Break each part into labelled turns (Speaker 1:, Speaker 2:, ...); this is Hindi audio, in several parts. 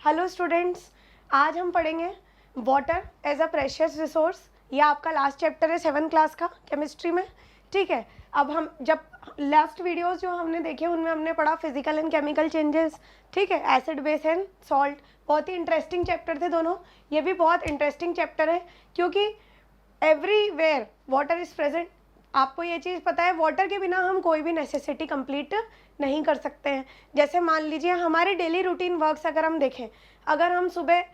Speaker 1: हेलो स्टूडेंट्स, आज हम पढ़ेंगे water as a precious resource. ये आपका लास्ट चैप्टर है 7th क्लास का केमिस्ट्री में। ठीक है, अब हम जब लास्ट वीडियोस जो हमने देखे उनमें हमने पढ़ा फिजिकल एंड केमिकल चेंजेस। ठीक है, एसिड बेस एंड सॉल्ट, बहुत ही इंटरेस्टिंग चैप्टर थे दोनों। ये भी बहुत इंटरेस्टिंग चैप्टर है क्योंकि एवरीवेयर वाटर इज प्रेजेंट। आपको ये चीज़ पता है, वाटर के बिना हम कोई भी नेसेसिटी कंप्लीट नहीं कर सकते हैं। जैसे मान लीजिए हमारे डेली रूटीन वर्क्स अगर हम देखें, अगर हम सुबह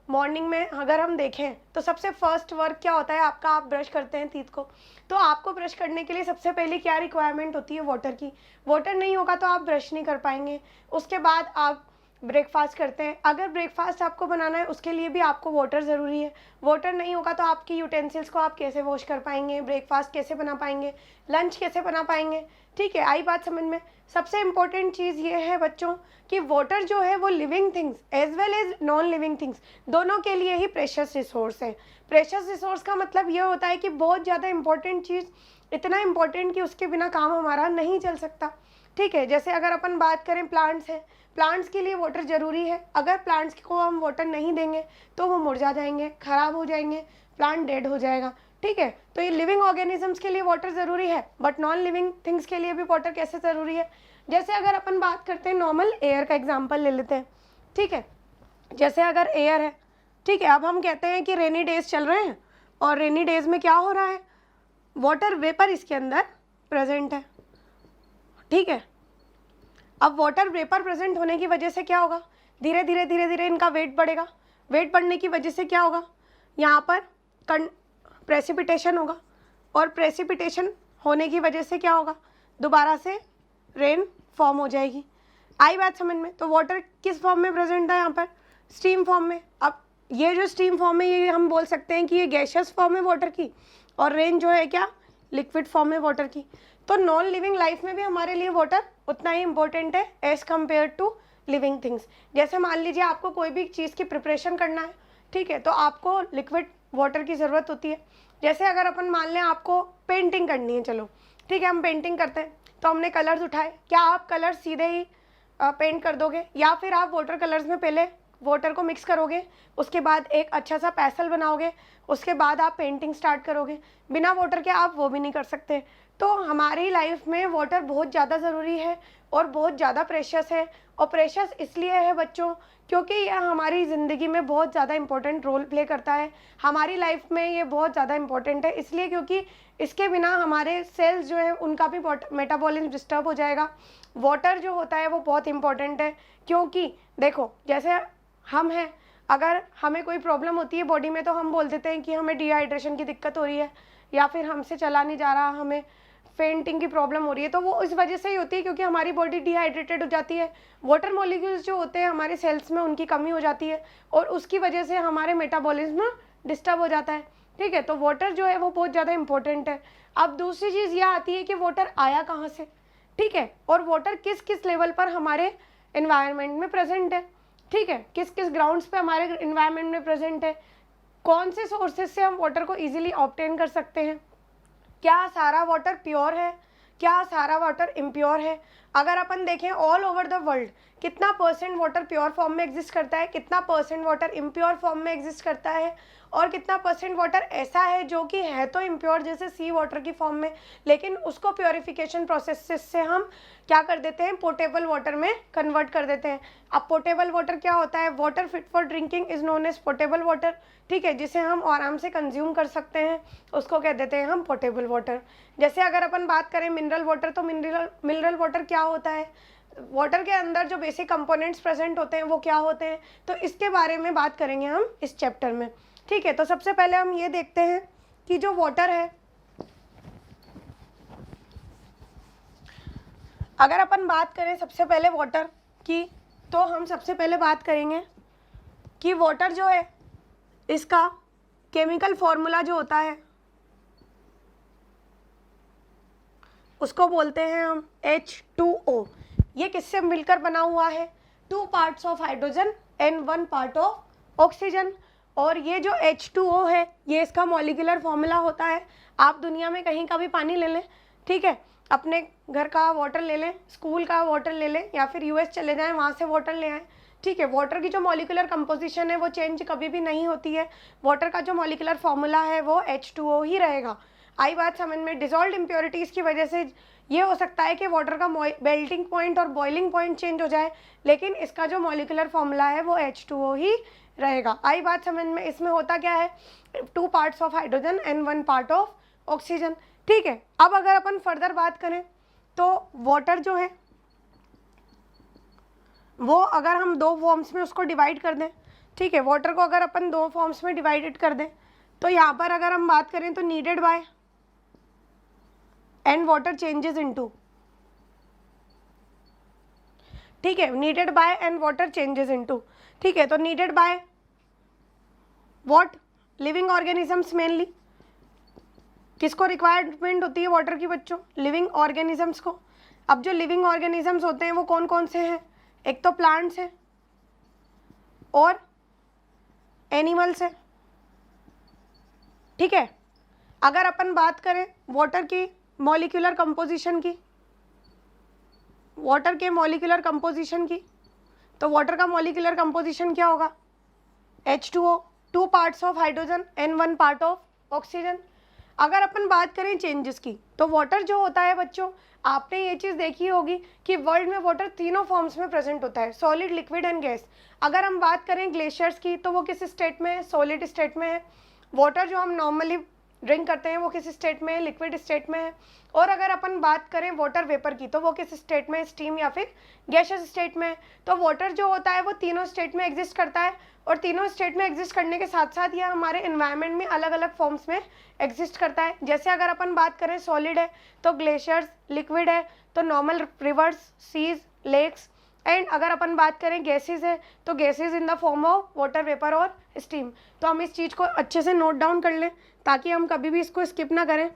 Speaker 1: मॉर्निंग में अगर हम देखें तो सबसे फर्स्ट वर्क क्या होता है आपका, आप ब्रश करते हैं टीथ को। तो आपको ब्रश करने के लिए सबसे पहले क्या रिक्वायरमेंट होती है, वाटर की। वाटर नहीं होगा तो आप ब्रश नहीं कर पाएंगे। उसके बाद आप ब्रेकफास्ट करते हैं, अगर ब्रेकफास्ट आपको बनाना है उसके लिए भी आपको वाटर ज़रूरी है। वाटर नहीं होगा तो आपकी यूटेंसिल्स को आप कैसे वॉश कर पाएंगे, ब्रेकफास्ट कैसे बना पाएंगे, लंच कैसे बना पाएंगे। ठीक है, आई बात समझ में। सबसे इम्पोर्टेंट चीज़ ये है बच्चों कि वाटर जो है वो living things as well as non living things दोनों के लिए ही प्रेशियस रिसोर्स है। प्रेशियस रिसोर्स का मतलब ये होता है कि बहुत ज़्यादा इंपॉर्टेंट चीज़, इतना इम्पोर्टेंट कि उसके बिना काम हमारा नहीं चल सकता। ठीक है, जैसे अगर अपन बात करें प्लांट्स है, प्लांट्स के लिए वाटर ज़रूरी है। अगर प्लांट्स को हम वाटर नहीं देंगे तो वो मुरझा जाएंगे, ख़राब हो जाएंगे, प्लांट डेड हो जाएगा। ठीक है, तो ये लिविंग ऑर्गेनिजम्स के लिए वाटर ज़रूरी है, बट नॉन लिविंग थिंग्स के लिए भी वाटर कैसे ज़रूरी है। जैसे अगर अपन बात करते हैं नॉर्मल एयर का एग्जाम्पल ले लेते हैं। ठीक है, जैसे अगर एयर है, ठीक है, अब हम कहते हैं कि रेनी डेज चल रहे हैं और रेनी डेज में क्या हो रहा है, वाटर वेपर इसके अंदर प्रेजेंट है। ठीक है, अब वाटर वेपर प्रेजेंट होने की वजह से क्या होगा, धीरे धीरे इनका वेट बढ़ेगा। वेट बढ़ने की वजह से क्या होगा, यहाँ पर प्रेसिपिटेशन होगा और प्रेसिपिटेशन होने की वजह से क्या होगा, दोबारा से रेन फॉर्म हो जाएगी। आई बात समझ में। तो वाटर किस फॉर्म में प्रेजेंट है यहाँ पर, स्टीम फॉर्म में। अब ये जो स्टीम फॉर्म है ये हम बोल सकते हैं कि ये गैसियस फॉर्म है वाटर की, और रेन जो है क्या, लिक्विड फॉर्म है वाटर की। तो नॉन लिविंग लाइफ में भी हमारे लिए वाटर उतना ही इम्पोर्टेंट है as compare to living things. जैसे मान लीजिए आपको कोई भी चीज़ की प्रिपरेशन करना है, ठीक है, तो आपको लिक्विड वाटर की ज़रूरत होती है। जैसे अगर अपन मान लें आपको पेंटिंग करनी है, चलो ठीक है, हम पेंटिंग करते हैं तो हमने कलर्स उठाए, क्या आप कलर्स सीधे ही पेंट कर दोगे, या फिर आप वाटर कलर्स में पहले वाटर को मिक्स करोगे, उसके बाद एक अच्छा सा पैसल बनाओगे, उसके बाद आप पेंटिंग स्टार्ट करोगे। बिना वाटर के आप वो भी नहीं कर सकते। तो हमारी लाइफ में वाटर बहुत ज़्यादा ज़रूरी है और बहुत ज़्यादा प्रेशियस है। और प्रेशियस इसलिए है बच्चों क्योंकि यह हमारी ज़िंदगी में बहुत ज़्यादा इंपॉर्टेंट रोल प्ले करता है। हमारी लाइफ में ये बहुत ज़्यादा इंपॉर्टेंट है इसलिए क्योंकि इसके बिना हमारे सेल्स जो है उनका भी मेटाबॉलिज्म डिस्टर्ब हो जाएगा। वाटर जो होता है वो बहुत इंपॉर्टेंट है क्योंकि देखो, जैसे हम हैं, अगर हमें कोई प्रॉब्लम होती है बॉडी में तो हम बोल देते हैं कि हमें डिहाइड्रेशन की दिक्कत हो रही है, या फिर हमसे चला नहीं जा रहा, हमें फेंटिंग की प्रॉब्लम हो रही है, तो वो इस वजह से ही होती है क्योंकि हमारी बॉडी डिहाइड्रेटेड हो जाती है। वाटर मॉलिक्यूल्स जो होते हैं हमारे सेल्स में उनकी कमी हो जाती है और उसकी वजह से हमारे मेटाबॉलिज्म डिस्टर्ब हो जाता है। ठीक है, तो वाटर जो है वो बहुत ज़्यादा इंपॉर्टेंट है। अब दूसरी चीज़ यह आती है कि वाटर आया कहाँ से, ठीक है, और वाटर किस किस लेवल पर हमारे एनवायरनमेंट में प्रेजेंट है। ठीक है, किस किस ग्राउंड्स पे हमारे एनवायरनमेंट में प्रेजेंट है, कौन से सोर्सेज से हम वाटर को इजीली ऑब्टेन कर सकते हैं, क्या सारा वाटर प्योर है, क्या सारा वाटर इम्प्योर है। अगर अपन देखें ऑल ओवर द वर्ल्ड कितना परसेंट वाटर प्योर फॉर्म में एग्जिस्ट करता है, कितना परसेंट वाटर इम्प्योर फॉर्म में एग्जिस्ट करता है, और कितना परसेंट वाटर ऐसा है जो कि है तो इम्प्योर जैसे सी वाटर की फॉर्म में, लेकिन उसको प्योरिफिकेशन प्रोसेस से हम क्या कर देते हैं, पोर्टेबल वाटर में कन्वर्ट कर देते हैं। अब पोर्टेबल वाटर क्या होता है, water fit for drinking is known as portable water. ठीक है, जिसे हम आराम से कंज्यूम कर सकते हैं उसको कह देते हैं हम पोर्टेबल वाटर। जैसे अगर अपन बात करें मिनरल वाटर, तो मिनरल वाटर क्या होता है, वाटर के अंदर जो बेसिक कंपोनेंट्स प्रेजेंट होते हैं वो क्या होते हैं, तो इसके बारे में बात करेंगे हम इस चैप्टर में। ठीक है, तो सबसे पहले हम ये देखते हैं कि जो वाटर है, अगर अपन बात करें सबसे पहले वाटर की, तो हम सबसे पहले बात करेंगे कि वाटर जो है इसका केमिकल फॉर्मूला जो होता है उसको बोलते हैं हम H2O। ये किससे मिलकर बना हुआ है, 2 parts of hydrogen and 1 part of oxygen. और ये जो H2O है ये इसका मॉलिक्यूलर फॉर्मूला होता है। आप दुनिया में कहीं का भी पानी ले लें, ठीक है, अपने घर का वाटर ले लें, स्कूल का वाटर ले लें, या फिर US चले जाएं वहाँ से वाटर ले आएँ, ठीक है। वाटर की जो मॉलिक्यूलर कंपोजिशन है वो चेंज कभी भी नहीं होती है। वाटर का जो मॉलिक्यूलर फॉर्मूला है वो H2O ही रहेगा। आई बात समझ में? डिजॉल्व इम्प्योरिटीज़ की वजह से ये हो सकता है कि वाटर का मेल्टिंग पॉइंट और बॉइलिंग पॉइंट चेंज हो जाए, लेकिन इसका जो मॉलिक्यूलर फॉर्मूला है वो H2O ही रहेगा। आई बात समझ में? इसमें होता क्या है, 2 parts of hydrogen and 1 part of oxygen. ठीक है। अब अगर अपन फर्दर बात करें तो वाटर जो है वो अगर हम 2 फॉर्म्स में उसको डिवाइड कर दें, ठीक है, वाटर को अगर अपन 2 फॉर्म्स में डिवाइडेड कर दें तो यहाँ पर अगर हम बात करें तो needed bye and water changes into, ठीक है, needed bye and water changes into, ठीक है। तो needed by what, living organisms mainly. किसको रिक्वायरमेंट होती है वाटर की बच्चों? लिविंग ऑर्गेनिजम्स को। अब जो लिविंग ऑर्गेनिजम्स होते हैं वो कौन कौन से हैं? एक तो प्लांट्स हैं और एनिमल्स हैं, ठीक है। अगर अपन बात करें वाटर की मॉलिक्यूलर कंपोजिशन की, वाटर के मॉलिक्यूलर कंपोजिशन की, तो वाटर का मॉलिक्यूलर कंपोजिशन क्या होगा? H2O, 2 parts of hydrogen and 1 part of oxygen. अगर अपन बात करें चेंजेस की, तो वाटर जो होता है बच्चों, आपने ये चीज़ देखी होगी कि वर्ल्ड में वाटर तीनों फॉर्म्स में प्रेजेंट होता है, सॉलिड, लिक्विड एंड गैस। अगर हम बात करें ग्लेशियर्स की तो वो किस स्टेट में है? सॉलिड स्टेट में है। वाटर जो हम नॉर्मली ड्रिंक करते हैं वो किस स्टेट में है? लिक्विड स्टेट में है। और अगर अपन बात करें वाटर वेपर की तो वो किस स्टेट में है? स्टीम या फिर गैसियस स्टेट में है। तो वाटर जो होता है वो तीनों स्टेट में एग्जिस्ट करता है, और तीनों स्टेट में एग्जिस्ट करने के साथ साथ ये हमारे एनवायरनमेंट में अलग अलग फॉर्म्स में एग्जिस्ट करता है। जैसे अगर अपन बात करें सॉलिड है तो ग्लेशियर्स, लिक्विड है तो normal rivers, seas, lakes, and अगर अपन बात करें गैसेज है तो gases in the form of water vapour और स्टीम। तो हम इस चीज़ को अच्छे से नोट डाउन कर लें ताकि हम कभी भी इसको स्किप ना करें,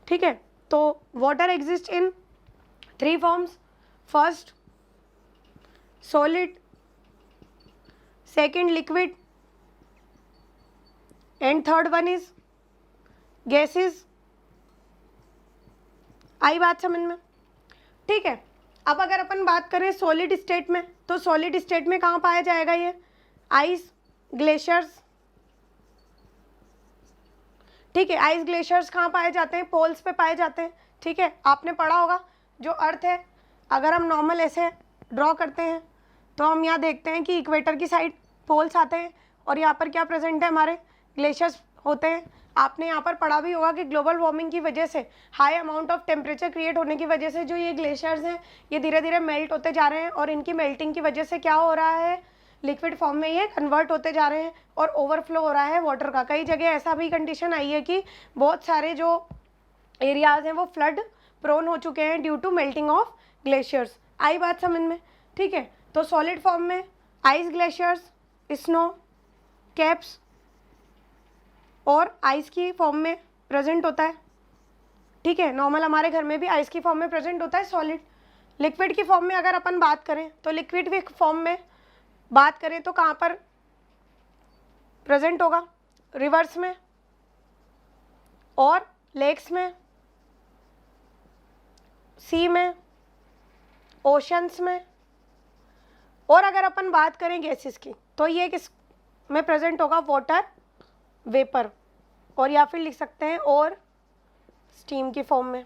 Speaker 1: ठीक है। तो water exist in 3 forms, first solid, second liquid, and third one is gases. आई बात समझ में? ठीक है। अब अगर अपन बात करें सॉलिड स्टेट में, तो सॉलिड स्टेट में कहाँ पाया जाएगा ये? आइस, ग्लेशियर्स, ठीक है। आइस ग्लेशियर्स कहाँ पाए जाते हैं? पोल्स पे पाए जाते हैं, ठीक है। आपने पढ़ा होगा जो अर्थ है, अगर हम नॉर्मल ऐसे ड्रॉ करते हैं तो हम यहाँ देखते हैं कि इक्वेटर की साइड पोल्स आते हैं और यहाँ पर क्या प्रेजेंट है? हमारे ग्लेशियर्स होते हैं। आपने यहाँ पर पढ़ा भी होगा कि ग्लोबल वार्मिंग की वजह से, high amount of temperature create होने की वजह से जो ये ग्लेशियर्स हैं ये धीरे धीरे मेल्ट होते जा रहे हैं, और इनकी मेल्टिंग की वजह से क्या हो रहा है? लिक्विड फॉर्म में ये कन्वर्ट होते जा रहे हैं और ओवरफ्लो हो रहा है वाटर का। कई जगह ऐसा भी कंडीशन आई है कि बहुत सारे जो एरियाज हैं वो फ्लड प्रोन हो चुके हैं due to melting of glaciers. आई बात समझ में? ठीक है। तो सॉलिड फॉर्म में आइस ग्लेशियर्स, स्नो कैप्स, और आइस की फॉर्म में प्रेजेंट होता है, ठीक है। नॉर्मल हमारे घर में भी आइस की फॉर्म में प्रेजेंट होता है सॉलिड। लिक्विड की फॉर्म में अगर अपन बात करें तो लिक्विड की फॉर्म में बात करें तो कहाँ पर प्रेजेंट होगा? रिवर्स में और लेक्स में, सी में, ओशंस में। और अगर अपन बात करें गैसेस की तो ये किस में प्रेजेंट होगा? वाटर वेपर, और या फिर लिख सकते हैं और स्टीम की फॉर्म में,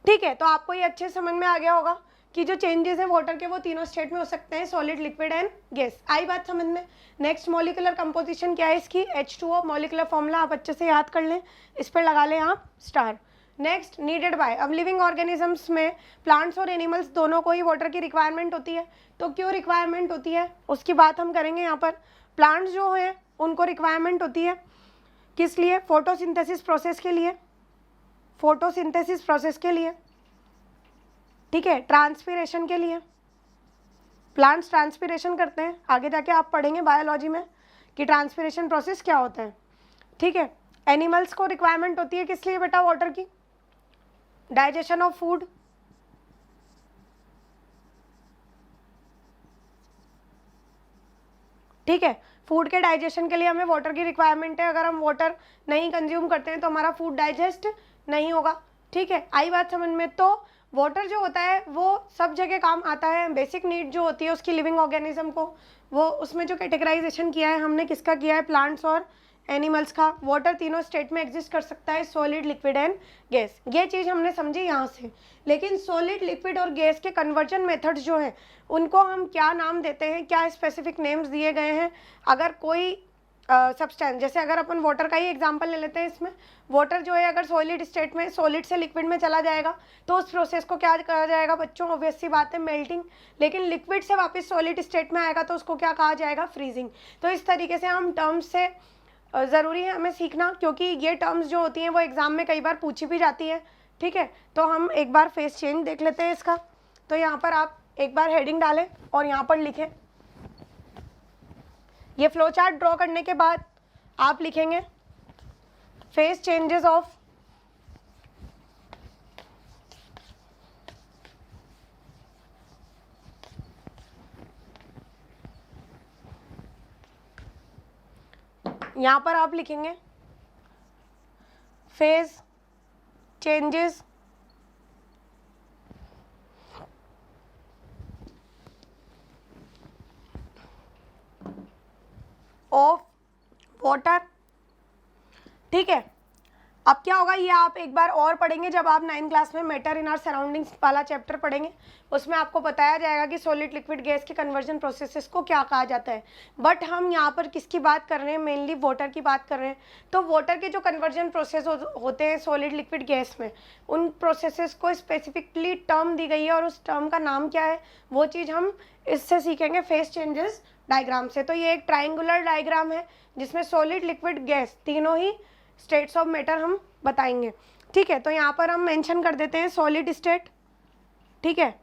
Speaker 1: ठीक है। तो आपको ये अच्छे समझ में आ गया होगा कि जो चेंजेस हैं वाटर के वो तीनों स्टेट में हो सकते हैं, सॉलिड, लिक्विड एंड गैस। आई बात समझ में? नेक्स्ट मॉलिक्यूलर कंपोजिशन क्या है इसकी? H2O। मॉलिक्यूलर फॉर्मूला आप अच्छे से याद कर लें, इस पर लगा लें आप स्टार। नेक्स्ट नीडेड बाय, अब लिविंग ऑर्गेनिजम्स में प्लांट्स और एनिमल्स दोनों को ही वाटर की रिक्वायरमेंट होती है। तो क्यों रिक्वायरमेंट होती है उसकी बात हम करेंगे यहाँ पर। प्लांट्स जो हैं उनको रिक्वायरमेंट होती है किस लिए? फोटोसिंथेसिस प्रोसेस के लिए, फोटोसिंथेसिस प्रोसेस के लिए, ठीक है, ट्रांसपिरेशन के लिए। प्लांट्स ट्रांसपिरेशन करते हैं, आगे जाके आप पढ़ेंगे बायोलॉजी में कि ट्रांसपिरेशन प्रोसेस क्या होता है, ठीक है। एनिमल्स को रिक्वायरमेंट होती है किस लिए बेटा? वाटर की, डाइजेशन ऑफ फूड, ठीक है। फूड के डाइजेशन के लिए हमें वाटर की रिक्वायरमेंट है। अगर हम वाटर नहीं कंज्यूम करते हैं तो हमारा फूड डाइजेस्ट नहीं होगा, ठीक है। आई बात समझ में? तो वाटर जो होता है वो सब जगह काम आता है, बेसिक नीड जो होती है उसकी लिविंग ऑर्गेनिज्म को, वो उसमें जो कैटेगराइजेशन किया है हमने किसका किया है, प्लांट्स और एनिमल्स का। वाटर तीनों स्टेट में एग्जिस्ट कर सकता है, सॉलिड, लिक्विड एंड गैस। ये चीज़ हमने समझी यहाँ से। लेकिन सॉलिड, लिक्विड और गैस के कन्वर्जन मेथड्स जो हैं उनको हम क्या नाम देते हैं, क्या स्पेसिफिक नेम्स दिए गए हैं। अगर कोई सब्सटेंस, जैसे अगर अपन वाटर का ही एग्जांपल ले लेते हैं, इसमें वाटर जो है अगर सॉलिड स्टेट में सॉलिड से लिक्विड में चला जाएगा तो उस प्रोसेस को क्या कहा जाएगा बच्चों, ऑब्वियस सी बात है मेल्टिंग। लेकिन लिक्विड से वापस सॉलिड स्टेट में आएगा तो उसको क्या कहा जाएगा, फ्रीजिंग। तो इस तरीके से हम टर्म्स से ज़रूरी है हमें सीखना, क्योंकि ये टर्म्स जो होती हैं वो एग्ज़ाम में कई बार पूछी भी जाती है। ठीक है, तो हम एक बार फेस चेंज देख लेते हैं इसका। तो यहाँ पर आप एक बार हेडिंग डालें और यहाँ पर लिखें, ये फ्लो चार्ट ड्रॉ करने के बाद आप लिखेंगे फेस चेंजेस ऑफ यहाँ पर आप लिखेंगे फेज चेंजेस ऑफ वाटर। ठीक है, अब क्या होगा ये आप एक बार और पढ़ेंगे जब आप 9th क्लास में मैटर इन आवर सराउंडिंग्स वाला चैप्टर पढ़ेंगे, उसमें आपको बताया जाएगा कि सॉलिड, लिक्विड, गैस के कन्वर्जन प्रोसेसेस को क्या कहा जाता है। बट हम यहाँ पर किसकी बात कर रहे हैं, मेनली वाटर की बात कर रहे हैं। तो वाटर के जो कन्वर्जन प्रोसेस होते हैं सॉलिड, लिक्विड, गैस में, उन प्रोसेसेस को स्पेसिफिकली टर्म दी गई है और उस टर्म का नाम क्या है वो चीज़ हम इससे सीखेंगे फेस चेंजेस डायग्राम से। तो ये एक ट्राइंगुलर डायग्राम है जिसमें सॉलिड, लिक्विड, गैस तीनों ही स्टेट्स ऑफ मैटर हम बताएंगे। ठीक है, तो यहाँ पर हम मेंशन कर देते हैं सॉलिड स्टेट। ठीक है,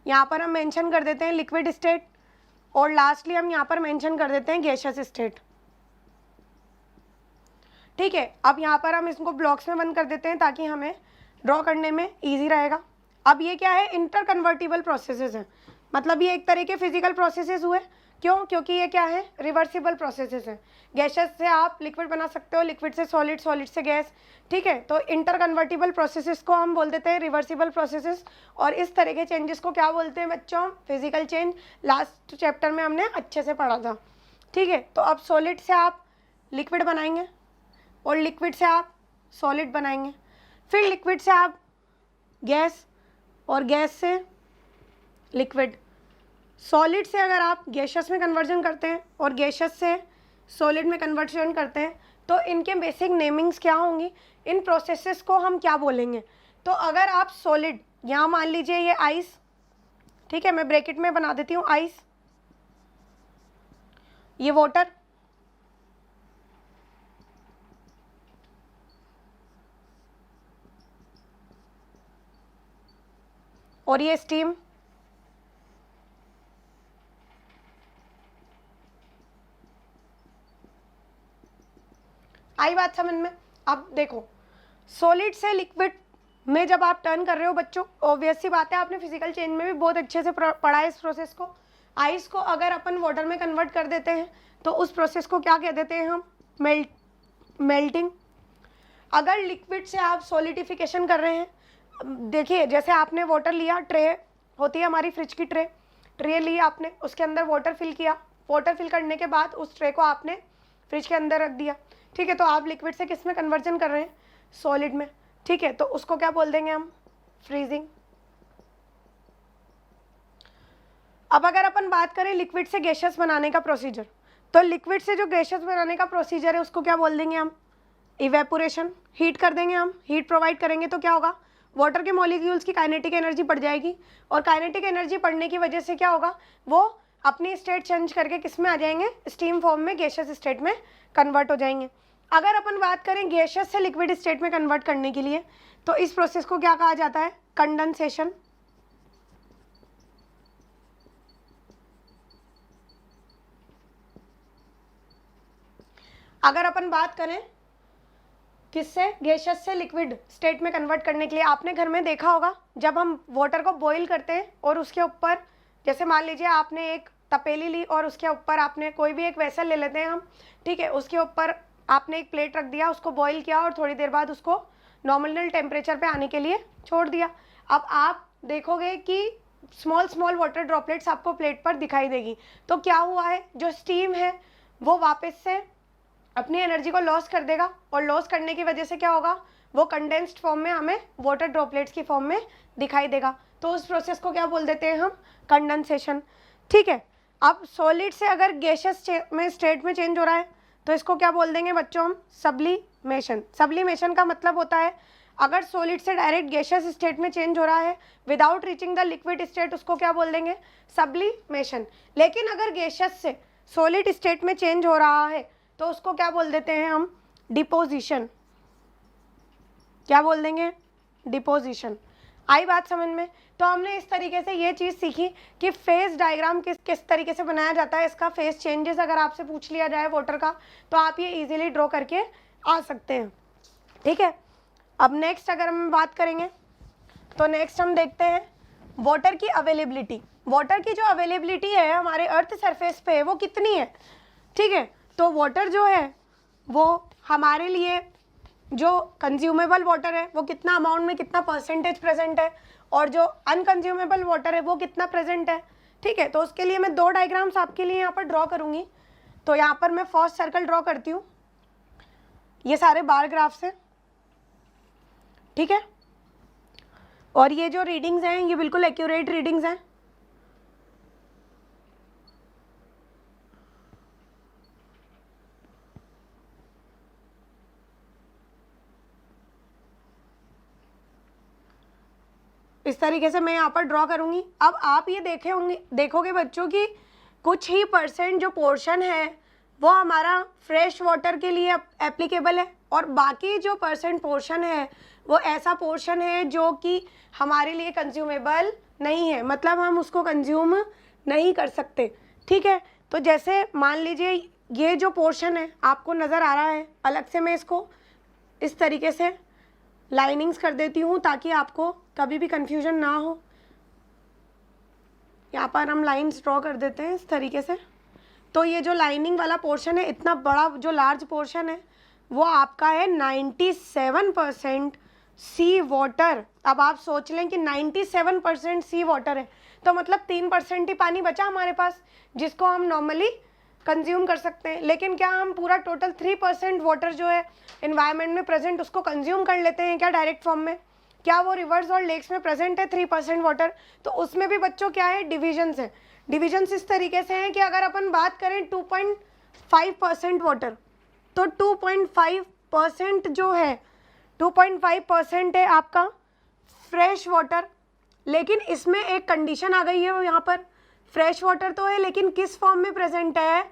Speaker 1: यहाँ पर हम मेंशन कर देते हैं लिक्विड स्टेट और लास्टली हम यहाँ पर मेंशन कर देते हैं गैसियस स्टेट। ठीक है, अब यहाँ पर हम इसको ब्लॉक्स में बंद कर देते हैं ताकि हमें ड्रॉ करने में ईजी रहेगा। अब ये क्या है, इंटर कन्वर्टिबल प्रोसेसेस हैं, मतलब ये एक तरह के फिजिकल प्रोसेसेस हुए। क्यों, क्योंकि ये क्या है, रिवर्सिबल प्रोसेसेस हैं। गैसेस से आप लिक्विड बना सकते हो, लिक्विड से सॉलिड, सॉलिड से गैस। ठीक है, तो इंटर कन्वर्टिबल प्रोसेसेस को हम बोल देते हैं रिवर्सिबल प्रोसेसेस, और इस तरह के चेंजेस को क्या बोलते हैं बच्चों, फिजिकल चेंज। लास्ट चैप्टर में हमने अच्छे से पढ़ा था। ठीक है, तो अब सॉलिड से आप लिक्विड बनाएंगे और लिक्विड से आप सॉलिड बनाएंगे, फिर लिक्विड से आप गैस और गैस से लिक्विड। सॉलिड से अगर आप गैसियस में कन्वर्जन करते हैं और गैसियस से सॉलिड में कन्वर्जन करते हैं तो इनके बेसिक नेमिंग्स क्या होंगी, इन प्रोसेसेस को हम क्या बोलेंगे। तो अगर आप सॉलिड, यहाँ मान लीजिए ये आइस, ठीक है, मैं ब्रैकेट में बना देती हूँ आइस, ये वाटर, और ये स्टीम। आई बात समझ में। अब देखो, सॉलिड से लिक्विड में जब आप टर्न कर रहे हो बच्चों, ऑब्वियस सी बात है आपने फिजिकल चेंज में भी बहुत अच्छे से पढ़ा है इस प्रोसेस को। आइस को अगर अपन वाटर में कन्वर्ट कर देते हैं तो उस प्रोसेस को क्या कह देते हैं हम, मेल्टिंग। अगर लिक्विड से आप सॉलिडिफिकेशन कर रहे हैं, देखिए जैसे आपने वाटर लिया, ट्रे होती है हमारी फ्रिज की ट्रे ली आपने, उसके अंदर वाटर फिल किया, वाटर फिल करने के बाद उस ट्रे को आपने फ्रिज के अंदर रख दिया। ठीक है, तो आप लिक्विड से किस में कन्वर्जन कर रहे हैं, सॉलिड में। ठीक है, तो उसको क्या बोल देंगे हम, फ्रीजिंग। अब अगर अपन बात करें लिक्विड से गैसियस बनाने का प्रोसीजर, तो लिक्विड से जो गैसियस बनाने का प्रोसीजर है उसको क्या बोल देंगे हम, इवेपोरेशन। हीट कर देंगे हम, हीट प्रोवाइड करेंगे तो क्या होगा, वाटर के मॉलिक्यूल्स की काइनेटिक एनर्जी बढ़ जाएगी, और काइनेटिक एनर्जी बढ़ने की वजह से क्या होगा, वो अपनी स्टेट चेंज करके किस में आ जाएंगे, स्टीम फॉर्म में गैसियस स्टेट में कन्वर्ट हो जाएंगे। अगर अपन बात करें गैसियस से लिक्विड स्टेट में कन्वर्ट करने के लिए, तो इस प्रोसेस को क्या कहा जाता है, कंडेंसेशन। अगर अपन बात करें किससे, गैसियस से लिक्विड स्टेट में कन्वर्ट करने के लिए, आपने घर में देखा होगा जब हम वाटर को बॉईल करते हैं और उसके ऊपर, जैसे मान लीजिए आपने एक तपेली ली और उसके ऊपर आपने कोई भी एक वेसल ले लेते हैं हम, ठीक है, उसके ऊपर आपने एक प्लेट रख दिया, उसको बॉईल किया और थोड़ी देर बाद उसको नॉमिनल टेम्परेचर पे आने के लिए छोड़ दिया। अब आप देखोगे कि स्मॉल स्मॉल वाटर ड्रॉपलेट्स आपको प्लेट पर दिखाई देगी। तो क्या हुआ है, जो स्टीम है वो वापस से अपनी एनर्जी को लॉस कर देगा, और लॉस करने की वजह से क्या होगा, वो कंडेंस्ड फॉर्म में हमें वाटर ड्रॉपलेट्स की फॉर्म में दिखाई देगा। तो उस प्रोसेस को क्या बोल देते हैं हम, कंडेंसेशन। ठीक है, अब सॉलिड से अगर गैसियस में स्टेट में चेंज हो रहा है तो इसको क्या बोल देंगे बच्चों हम, सब्लिमेशन। सब्लिमेशन का मतलब होता है अगर सॉलिड से डायरेक्ट गैसियस स्टेट में चेंज हो रहा है without reaching the liquid state, उसको क्या बोल देंगे, सब्लिमेशन। लेकिन अगर गैसियस से सॉलिड स्टेट में चेंज हो रहा है तो उसको क्या बोल देते हैं हम, डिपोजिशन। क्या बोल देंगे, डिपोजिशन। आई बात समझ में? तो हमने इस तरीके से ये चीज़ सीखी कि फेज डायग्राम किस तरीके से बनाया जाता है, इसका फेज चेंजेस अगर आपसे पूछ लिया जाए वाटर का तो आप ये इजीली ड्रॉ करके आ सकते हैं। ठीक है, अब नेक्स्ट अगर हम बात करेंगे तो नेक्स्ट हम देखते हैं वाटर की अवेलेबिलिटी। वाटर की जो अवेलेबिलिटी है हमारे अर्थ सरफेस पे वो कितनी है। ठीक है, तो वाटर जो है वो हमारे लिए जो कंज्यूमेबल वाटर है वो कितना अमाउंट में, कितना परसेंटेज प्रेजेंट है, और जो अनकंज्यूमेबल वाटर है वो कितना प्रेजेंट है। ठीक है, तो उसके लिए मैं 2 डायग्राम्स आपके लिए यहाँ पर ड्रॉ करूँगी। तो यहाँ पर मैं फर्स्ट सर्कल ड्रॉ करती हूँ, ये सारे बार ग्राफ्स हैं। ठीक है, और ये जो रीडिंग्स हैं ये बिल्कुल एक्यूरेट रीडिंग्स हैं। इस तरीके से मैं यहाँ पर ड्रॉ करूँगी। अब आप ये देखोगे बच्चों कि कुछ ही परसेंट जो पोर्शन है वो हमारा फ्रेश वाटर के लिए एप्लीकेबल है, और बाकी जो परसेंट पोर्शन है वो ऐसा पोर्शन है जो कि हमारे लिए कंज्यूमेबल नहीं है, मतलब हम उसको कंज्यूम नहीं कर सकते। ठीक है, तो जैसे मान लीजिए ये जो पोर्शन है आपको नज़र आ रहा है, अलग से मैं इसको इस तरीके से लाइनिंग्स कर देती हूँ ताकि आपको कभी भी कंफ्यूजन ना हो। यहाँ पर हम लाइंस ड्रॉ कर देते हैं इस तरीके से। तो ये जो लाइनिंग वाला पोर्शन है, इतना बड़ा जो लार्ज पोर्शन है वो आपका है 97% सी वाटर। अब आप सोच लें कि 97% सी वाटर है तो मतलब 3% ही पानी बचा हमारे पास जिसको हम नॉर्मली कंज्यूम कर सकते हैं। लेकिन क्या हम पूरा टोटल 3% वाटर जो है एनवायरनमेंट में प्रेजेंट उसको कंज्यूम कर लेते हैं क्या डायरेक्ट फॉर्म में? क्या वो रिवर्स और लेक्स में प्रेजेंट है 3% वाटर? तो उसमें भी बच्चों क्या है, डिविजन्स है। डिविजन्स इस तरीके से हैं कि अगर अपन बात करें 2.5% वाटर, तो 2.5% जो है 2.5% है आपका फ्रेश वाटर। लेकिन इसमें एक कंडीशन आ गई है, वो यहाँ पर फ्रेश वाटर तो है लेकिन किस फॉर्म में प्रेजेंट है,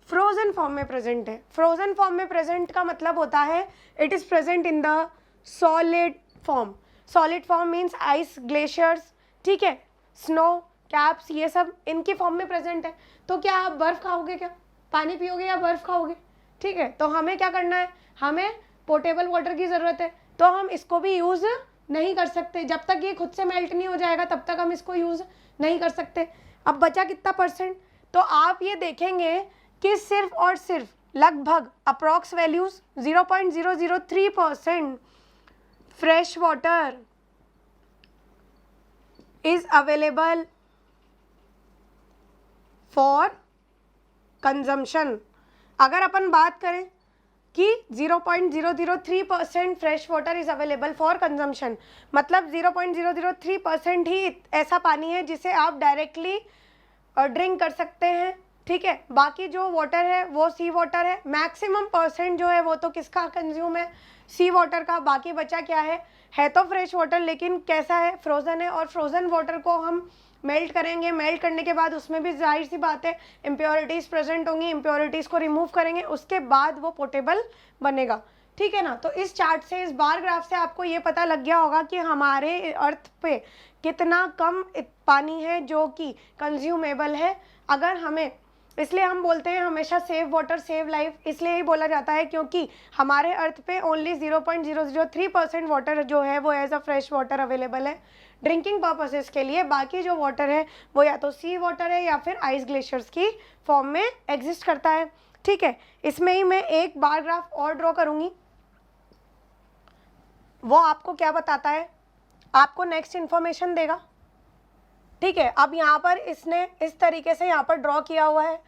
Speaker 1: फ्रोजन फॉर्म में प्रेजेंट है। फ्रोजन फॉर्म में प्रेजेंट का मतलब होता है it is present in the solid form. Solid form means ice, glaciers, ठीक है, स्नो कैप्स, ये सब इनकी फॉर्म में प्रेजेंट है। तो क्या आप बर्फ़ खाओगे, क्या पानी पियोगे या बर्फ़ खाओगे? ठीक है, तो हमें क्या करना है, हमें पोर्टेबल वाटर की ज़रूरत है। तो हम इसको भी यूज़ नहीं कर सकते, जब तक ये खुद से मेल्ट नहीं हो जाएगा तब तक हम इसको यूज़ नहीं कर सकते। अब बचा कितना परसेंट? तो आप ये देखेंगे कि सिर्फ और सिर्फ लगभग approx values 0.003% fresh water is available for consumption. अगर अपन बात करें कि 0.003% fresh water is available for consumption, मतलब 0.003% ही ऐसा पानी है जिसे आप डायरेक्टली ड्रिंक कर सकते हैं। ठीक है, बाकी जो वाटर है वो सी वाटर है। मैक्सिमम परसेंट जो है वो तो किसका कंज्यूम है, सी वाटर का। बाकी बचा क्या है तो फ्रेश वाटर लेकिन कैसा है, फ्रोज़न है। और फ्रोज़न वाटर को हम मेल्ट करेंगे, मेल्ट करने के बाद उसमें भी जाहिर सी बात है इम्प्योरिटीज़ प्रेजेंट होंगी, इम्प्योरिटीज़ को रिमूव करेंगे, उसके बाद वो पोर्टेबल बनेगा। ठीक है ना। तो इस चार्ट से, इस बार ग्राफ से आपको ये पता लग गया होगा कि हमारे अर्थ पे कितना कम पानी है जो कि कंज्यूमेबल है। अगर हमें, इसलिए हम बोलते हैं हमेशा सेव वाटर सेव लाइफ, इसलिए ही बोला जाता है क्योंकि हमारे अर्थ पे ओनली 0.003% वाटर जो है वो as a fresh water available है ड्रिंकिंग पर्पसेस के लिए। बाकी जो वाटर है वो या तो सी वाटर है या फिर आइस ग्लेशियर्स की फॉर्म में एग्जिस्ट करता है। ठीक है, इसमें ही मैं एक बार ग्राफ और ड्रॉ करूँगी। वो आपको क्या बताता है, आपको नेक्स्ट इन्फॉर्मेशन देगा। ठीक है, अब यहाँ पर इसने इस तरीके से यहाँ पर ड्रॉ किया हुआ है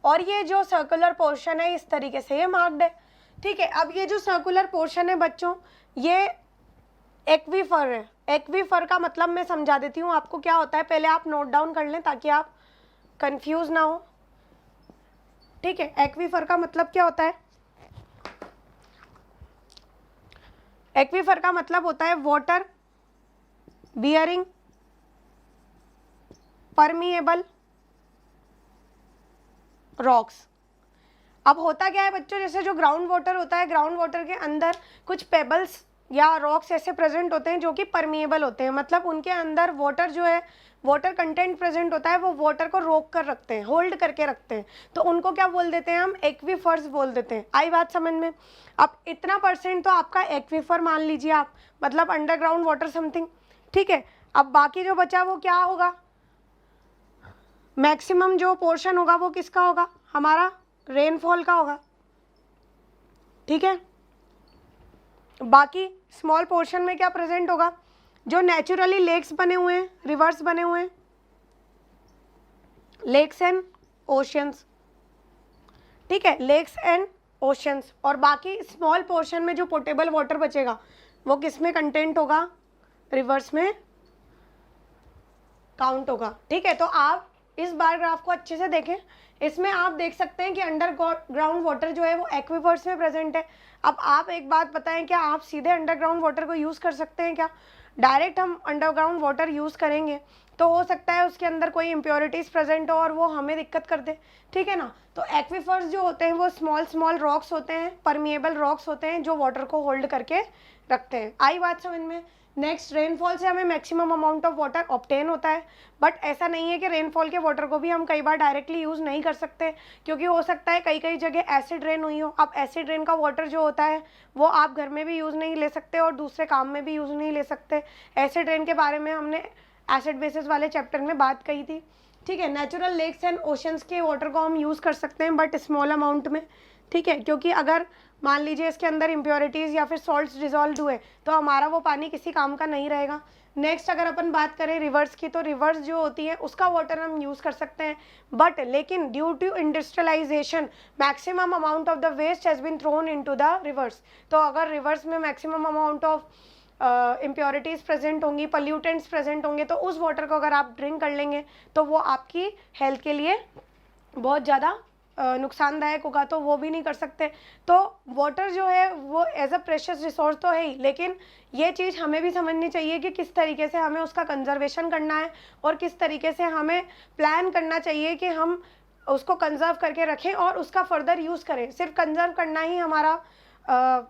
Speaker 1: और ये जो सर्कुलर पोर्शन है इस तरीके से ये मार्क्ड है। ठीक है, अब ये जो सर्कुलर पोर्शन है बच्चों, ये एक्वीफर है। एक्वीफर का मतलब मैं समझा देती हूँ आपको क्या होता है, पहले आप नोट डाउन कर लें ताकि आप कंफ्यूज ना हो। ठीक है, एक्वीफर का मतलब क्या होता है? एक्वीफर का मतलब होता है वाटर बियरिंग परमिएबल रॉक्स। अब होता क्या है बच्चों, जैसे जो ग्राउंड वाटर होता है, ग्राउंड वाटर के अंदर कुछ पेबल्स या रॉक्स ऐसे प्रेजेंट होते हैं जो कि परमिएबल होते हैं, मतलब उनके अंदर वाटर जो है, वाटर कंटेंट प्रेजेंट होता है, वो वाटर को रोक कर रखते हैं, होल्ड करके रखते हैं, तो उनको क्या बोल देते हैं हम? एक्वीफर्स बोल देते हैं। आई बात समझ में? अब इतना परसेंट तो आपका एक्वीफर मान लीजिए आप, मतलब अंडरग्राउंड वाटर समथिंग। ठीक है, अब बाकी जो बचा वो क्या होगा? मैक्सिमम जो पोर्शन होगा वो किसका होगा? हमारा रेनफॉल का होगा। ठीक है, बाकी स्मॉल पोर्शन में क्या प्रेजेंट होगा? जो नेचुरली लेक्स बने हुए हैं, रिवर्स बने हुए हैं, लेक्स एंड ओशियंस। ठीक है, लेक्स एंड ओशियंस। और बाकी स्मॉल पोर्शन में जो पोर्टेबल वाटर बचेगा वो किस में कंटेंट होगा? रिवर्स में काउंट होगा। ठीक है, तो आप इस बार ग्राफ को अच्छे से देखें, इसमें आप देख सकते हैं कि अंडरग्राउंड वाटर जो है वो एक्वीफर्स में प्रेजेंट है। अब आप एक बात बताएं, क्या आप सीधे अंडरग्राउंड वाटर को यूज़ कर सकते हैं क्या? डायरेक्ट हम अंडरग्राउंड वाटर यूज़ करेंगे तो हो सकता है उसके अंदर कोई इम्प्योरिटीज़ प्रेजेंट हो और वो हमें दिक्कत कर दे। ठीक है ना, तो एक्वीफर्स जो होते हैं वो स्मॉल स्मॉल रॉक्स होते हैं, परमिएबल रॉक्स होते हैं जो वाटर को होल्ड करके रखते हैं। आई बात समझ में? नेक्स्ट, रेनफॉल से हमें maximum amount of water obtain होता है, बट ऐसा नहीं है कि रेनफॉल के वाटर को भी हम कई बार डायरेक्टली यूज़ नहीं कर सकते, क्योंकि हो सकता है कई कई जगह एसिड रेन हुई हो। अब एसिड रेन का वाटर जो होता है वो आप घर में भी यूज़ नहीं ले सकते और दूसरे काम में भी यूज़ नहीं ले सकते। एसिड रेन के बारे में हमने एसिड बेसिस वाले चैप्टर में बात कही थी। ठीक है, नेचुरल लेक्स एंड ओशंस के वाटर को हम यूज़ कर सकते हैं बट स्मॉल अमाउंट में। ठीक है, क्योंकि अगर मान लीजिए इसके अंदर इम्प्योरिटीज़ या फिर सॉल्ट्स डिजॉल्व हुए तो हमारा वो पानी किसी काम का नहीं रहेगा। नेक्स्ट, अगर अपन बात करें रिवर्स की, तो रिवर्स जो होती है उसका वाटर हम यूज़ कर सकते हैं, बट लेकिन due to industrialisation maximum amount of the waste has been thrown into the rivers. तो अगर रिवर्स में maximum amount of impurities present होंगी, पल्यूटेंट्स प्रेजेंट होंगे, तो उस वाटर को अगर आप ड्रिंक कर लेंगे तो वो आपकी हेल्थ के लिए बहुत ज़्यादा नुकसानदायक होगा, तो वो भी नहीं कर सकते। तो वाटर जो है वो एज अ प्रेशियस रिसोर्स तो है ही, लेकिन ये चीज़ हमें भी समझनी चाहिए कि किस तरीके से हमें उसका कंजर्वेशन करना है और किस तरीके से हमें प्लान करना चाहिए कि हम उसको कंजर्व करके रखें और उसका फर्दर यूज़ करें। सिर्फ कंजर्व करना ही हमारा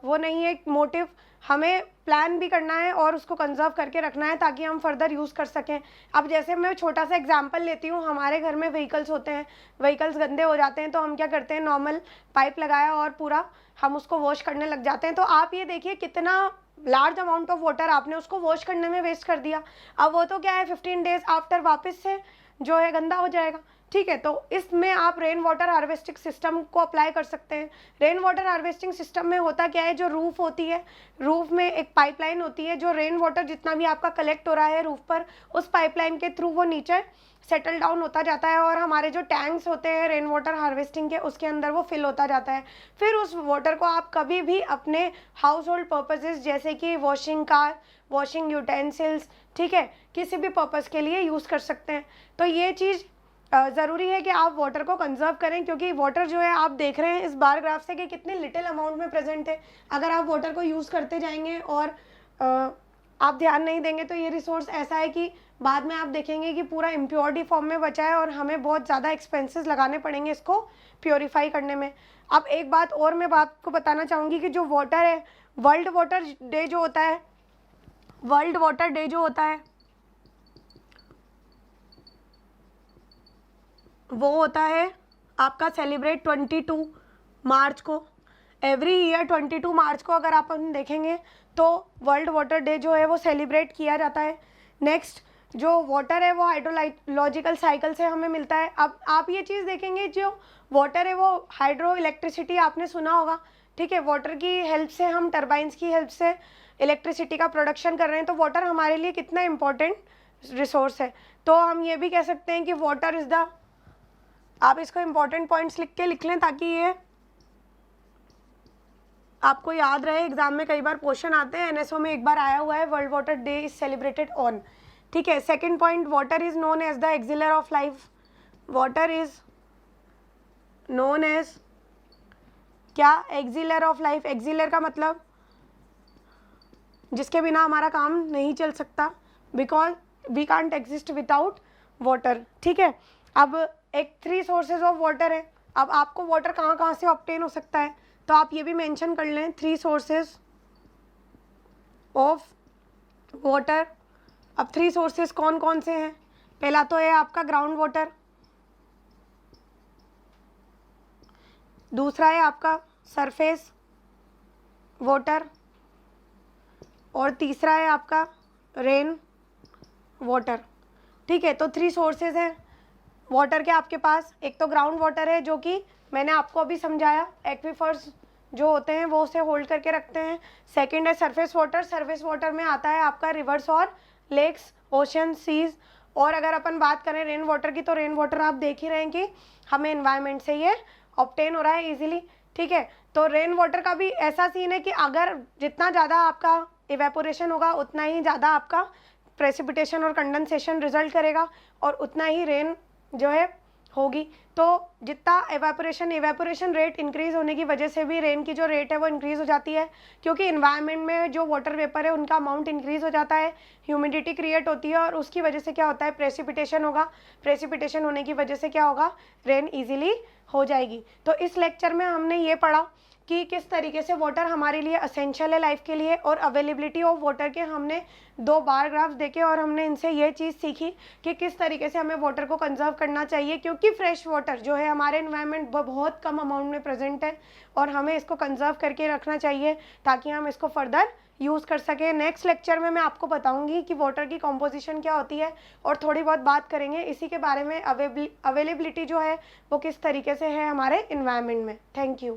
Speaker 1: वो नहीं है मोटिव, हमें प्लान भी करना है और उसको कंजर्व करके रखना है ताकि हम फर्दर यूज़ कर सकें। अब जैसे मैं छोटा सा एग्जांपल लेती हूँ, हमारे घर में व्हीकल्स होते हैं, व्हीकल्स गंदे हो जाते हैं तो हम क्या करते हैं, नॉर्मल पाइप लगाया और पूरा हम उसको वॉश करने लग जाते हैं। तो आप ये देखिए कितना लार्ज अमाउंट ऑफ वाटर आपने उसको वॉश करने में वेस्ट कर दिया। अब वो तो क्या है 15 डेज आफ्टर वापस से जो है गंदा हो जाएगा। ठीक है, तो इसमें आप रेन वाटर हार्वेस्टिंग सिस्टम को अप्लाई कर सकते हैं। रेन वाटर हार्वेस्टिंग सिस्टम में होता क्या है, जो रूफ होती है, रूफ में एक पाइपलाइन होती है, जो रेन वाटर जितना भी आपका कलेक्ट हो रहा है रूफ पर, उस पाइपलाइन के थ्रू वो नीचे सेटल डाउन होता जाता है और हमारे जो टैंक्स होते हैं रेन वाटर हार्वेस्टिंग के, उसके अंदर वो फिल होता जाता है। फिर उस वाटर को आप कभी भी अपने हाउस होल्ड पर्पजेज जैसे कि वॉशिंग कार, वॉशिंग यूटेंसिल्स, ठीक है, किसी भी पर्पज़ के लिए यूज़ कर सकते हैं। तो ये चीज़ ज़रूरी है कि आप वाटर को कंजर्व करें, क्योंकि वाटर जो है आप देख रहे हैं इस बार ग्राफ से कि कितने लिटिल अमाउंट में प्रेजेंट है। अगर आप वाटर को यूज़ करते जाएंगे और आप ध्यान नहीं देंगे तो ये रिसोर्स ऐसा है कि बाद में आप देखेंगे कि पूरा इम्प्योरिटी फॉर्म में बचा है और हमें बहुत ज़्यादा एक्सपेंसेस लगाने पड़ेंगे इसको प्योरीफाई करने में। अब एक बात और मैं आपको बताना चाहूँगी कि जो वाटर है, वर्ल्ड वाटर डे जो होता है, वर्ल्ड वाटर डे जो होता है वो होता है आपका सेलिब्रेट 22 मार्च को। एवरी ईयर 22 मार्च को अगर आप हम देखेंगे तो वर्ल्ड वाटर डे जो है वो सेलिब्रेट किया जाता है। नेक्स्ट, जो वाटर है वो हाइड्रोलॉजिकल साइकिल से हमें मिलता है। अब आप ये चीज़ देखेंगे, जो वाटर है वो हाइड्रो इलेक्ट्रिसिटी आपने सुना होगा, ठीक है, वाटर की हेल्प से हम टरबाइंस की हेल्प से इलेक्ट्रिसिटी का प्रोडक्शन कर रहे हैं, तो वाटर हमारे लिए कितना इम्पोर्टेंट रिसोर्स है। तो हम ये भी कह सकते हैं कि वाटर इज़ द, आप इसको इम्पोर्टेंट पॉइंट्स लिख लें ताकि ये आपको याद रहे। एग्जाम में कई बार क्वेश्चन आते हैं, एनएसओ में एक बार आया हुआ है, world water day is celebrated on, ठीक है। Second point, water is known as the elixir of life. Water is known as क्या? Elixir of life. एक्सिलर का मतलब जिसके बिना हमारा काम नहीं चल सकता, because we can't exist without water, ठीक है। अब एक 3 सोर्सेज ऑफ वाटर है। अब आपको वाटर कहाँ कहाँ से ऑब्टेन हो सकता है, तो आप ये भी मेंशन कर लें, 3 सोर्सेज ऑफ वाटर। अब 3 सोर्सेज कौन कौन से हैं? पहला तो है आपका ग्राउंड वाटर, दूसरा है आपका सरफेस वाटर, और तीसरा है आपका रेन वाटर, ठीक है। तो 3 सोर्सेज हैं वाटर के आपके पास। एक तो ग्राउंड वाटर है, जो कि मैंने आपको अभी समझाया, एक्वीफर्स जो होते हैं वो उसे होल्ड करके रखते हैं। सेकंड है सरफेस वाटर। सरफेस वाटर में आता है आपका रिवर्स और लेक्स, ओशन, सीज। और अगर अपन बात करें रेन वाटर की, तो रेन वाटर आप देख ही रहे हैं कि हमें एनवायरनमेंट से ये ऑब्टेन हो रहा है इजीली, ठीक है। तो रेन वाटर का भी ऐसा सीन है कि अगर जितना ज़्यादा आपका इवेपोरेशन होगा उतना ही ज़्यादा आपका प्रेसिपिटेशन और कंडेंसेशन रिजल्ट करेगा, और उतना ही रेन जो है होगी। तो जितना इवेपोरेशन रेट इंक्रीज होने की वजह से भी रेन की जो रेट है वो इंक्रीज हो जाती है, क्योंकि इन्वायरमेंट में जो वाटर वेपर है उनका अमाउंट इंक्रीज हो जाता है, ह्यूमिडिटी क्रिएट होती है, और उसकी वजह से क्या होता है, प्रेसिपिटेशन होगा। प्रेसिपिटेशन होने की वजह से क्या होगा, रेन ईजिली हो जाएगी। तो इस लेक्चर में हमने ये पढ़ा कि किस तरीके से वाटर हमारे लिए असेंशियल है लाइफ के लिए, और अवेलेबिलिटी ऑफ वाटर के हमने 2 बार ग्राफ्स देखे, और हमने इनसे ये चीज़ सीखी कि किस तरीके से हमें वाटर को कंजर्व करना चाहिए, क्योंकि फ्रेश वाटर जो है हमारे एनवायरनमेंट बहुत कम अमाउंट में प्रेजेंट है, और हमें इसको कंजर्व करके रखना चाहिए ताकि हम इसको फर्दर यूज़ कर सकें। नेक्स्ट लेक्चर में मैं आपको बताऊंगी कि वाटर की कॉम्पोजिशन क्या होती है, और थोड़ी बहुत बात करेंगे इसी के बारे में, अवेलेबिलिटी जो है वो किस तरीके से है हमारे इन्वायरमेंट में। Thank you.